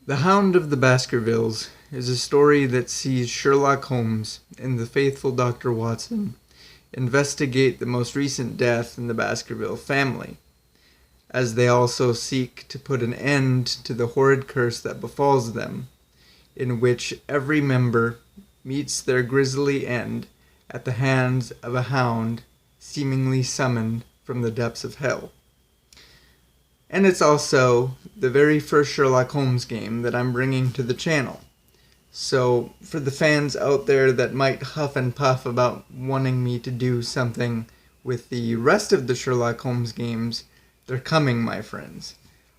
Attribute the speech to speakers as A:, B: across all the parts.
A: The Hound of the Baskervilles is a story that sees Sherlock Holmes and the faithful Dr. Watson investigate the most recent death in the Baskerville family, as they also seek to put an end to the horrid curse that befalls them, in which every member meets their grisly end at the hands of a hound seemingly summoned from the depths of hell. And it's also the very first Sherlock Holmes game that I'm bringing to the channel. So for the fans out there that might huff and puff about wanting me to do something with the rest of the Sherlock Holmes games, they're coming, my friends.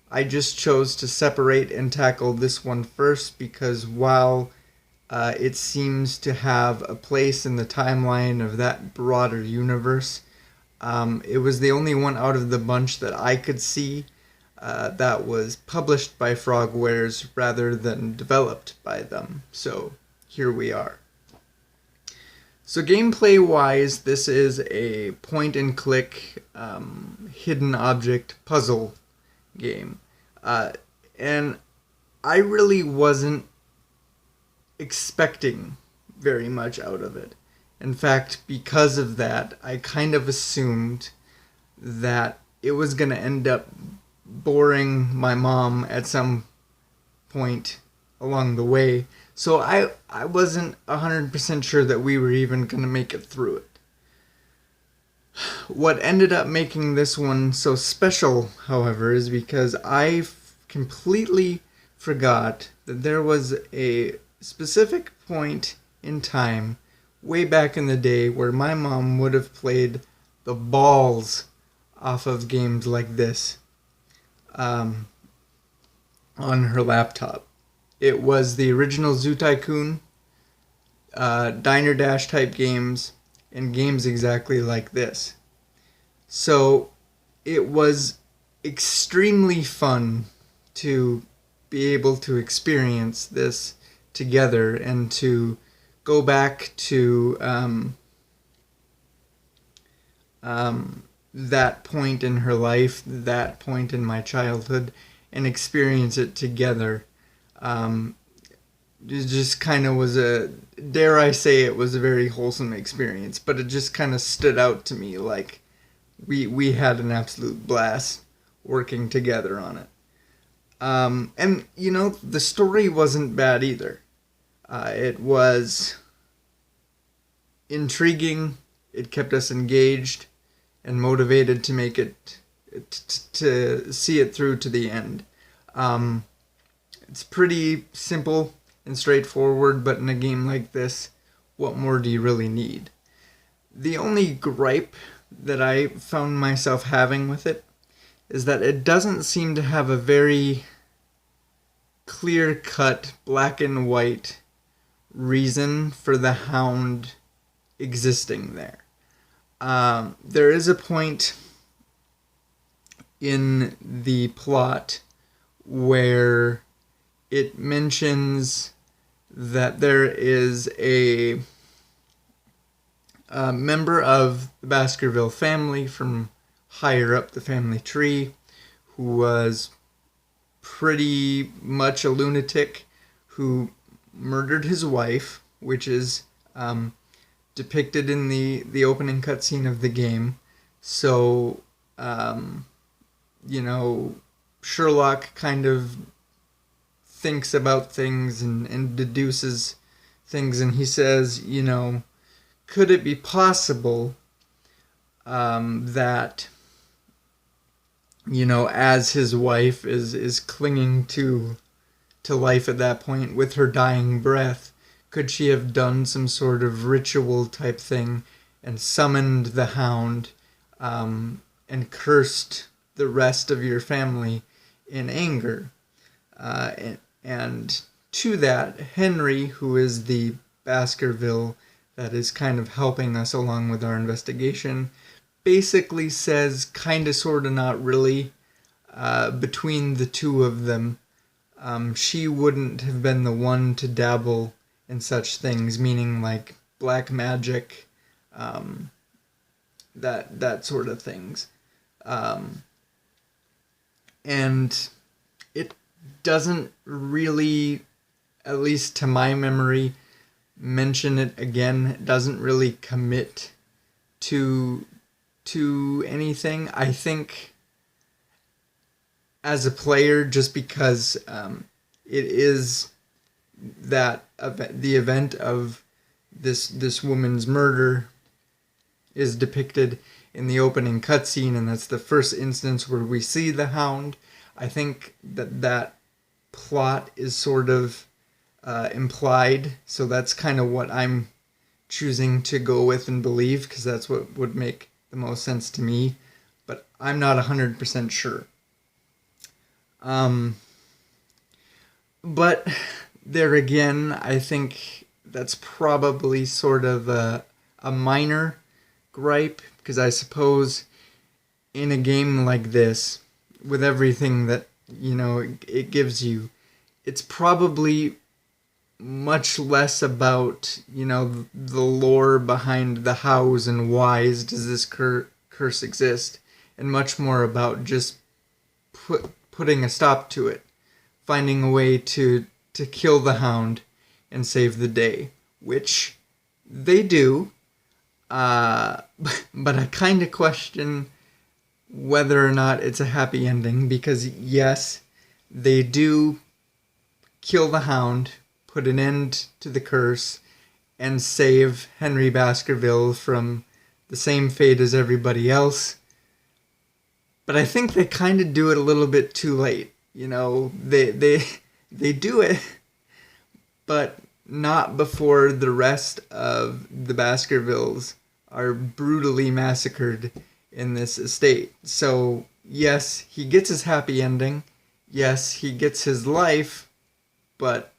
A: I just chose to separate and tackle this one first because while it seems to have a place in the timeline of that broader universe, it was the only one out of the bunch that I could see that was published by Frogwares rather than developed by them. So here we are. So gameplay-wise, this is a point-and-click hidden object puzzle game. And I really wasn't expecting very much out of it. In fact, because of that, I kind of assumed that it was going to end up boring my mom at some point along the way. So I wasn't 100% sure that we were even going to make it through it. What ended up making this one so special, however, is because I completely forgot that there was a specific point in time way back in the day where my mom would have played the balls off of games like this on her laptop. It was the original Zoo Tycoon, Diner Dash type games, and games exactly like this. So it was extremely fun to be able to experience this together and to go back to that point in her life, that point in my childhood, and experience it together. It just kind of was dare I say it was a very wholesome experience, but it just kind of stood out to me like we had an absolute blast working together on it. And, you know, the story wasn't bad either. It was intriguing, it kept us engaged and motivated to make it, to see it through to the end. It's pretty simple and straightforward, but in a game like this, what more do you really need? The only gripe that I found myself having with it is that it doesn't seem to have a very clear-cut, black and white reason for the Hound existing there. There is a point in the plot where it mentions that there is a member of the Baskerville family from higher up the family tree who was pretty much a lunatic who murdered his wife, which is depicted in the opening cutscene of the game. So, you know, Sherlock kind of thinks about things and deduces things, and he says, you know, could it be possible that, you know, as his wife is clinging to life at that point with her dying breath, could she have done some sort of ritual type thing and summoned the Hound and cursed the rest of your family in anger? And to that, Henry, who is the Baskerville that is kind of helping us along with our investigation, basically says kind of sort of not really, between the two of them, she wouldn't have been the one to dabble in such things, meaning like black magic, that sort of things. And it doesn't really, at least to my memory, mention it again. It doesn't really commit to anything. I think as a player, just because it is that the event of this woman's murder is depicted in the opening cutscene, and that's the first instance where we see the Hound. I think that plot is sort of implied, so that's kind of what I'm choosing to go with and believe, because that's what would make the most sense to me, but I'm not 100% sure. But there again, I think that's probably sort of a minor gripe, because I suppose in a game like this, with everything that, it gives you, it's probably much less about, the lore behind the hows and whys does this curse exist, and much more about just putting a stop to it, finding a way to kill the Hound and save the day, which they do, but I kind of question whether or not it's a happy ending, because yes, they do kill the Hound, put an end to the curse, and save Henry Baskerville from the same fate as everybody else. But I think they kind of do it a little bit too late. They do it, but not before the rest of the Baskervilles are brutally massacred in this estate. So yes, he gets his happy ending. Yes, he gets his life, but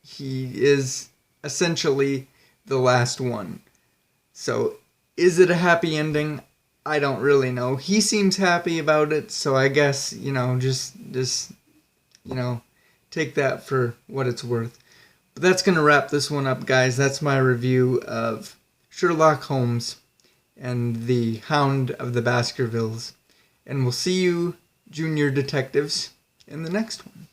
A: he is essentially the last one. So is it a happy ending? I don't really know. He seems happy about it, so I guess, just take that for what it's worth. But that's going to wrap this one up, guys. That's my review of Sherlock Holmes and the Hound of the Baskervilles. And we'll see you, junior detectives, in the next one.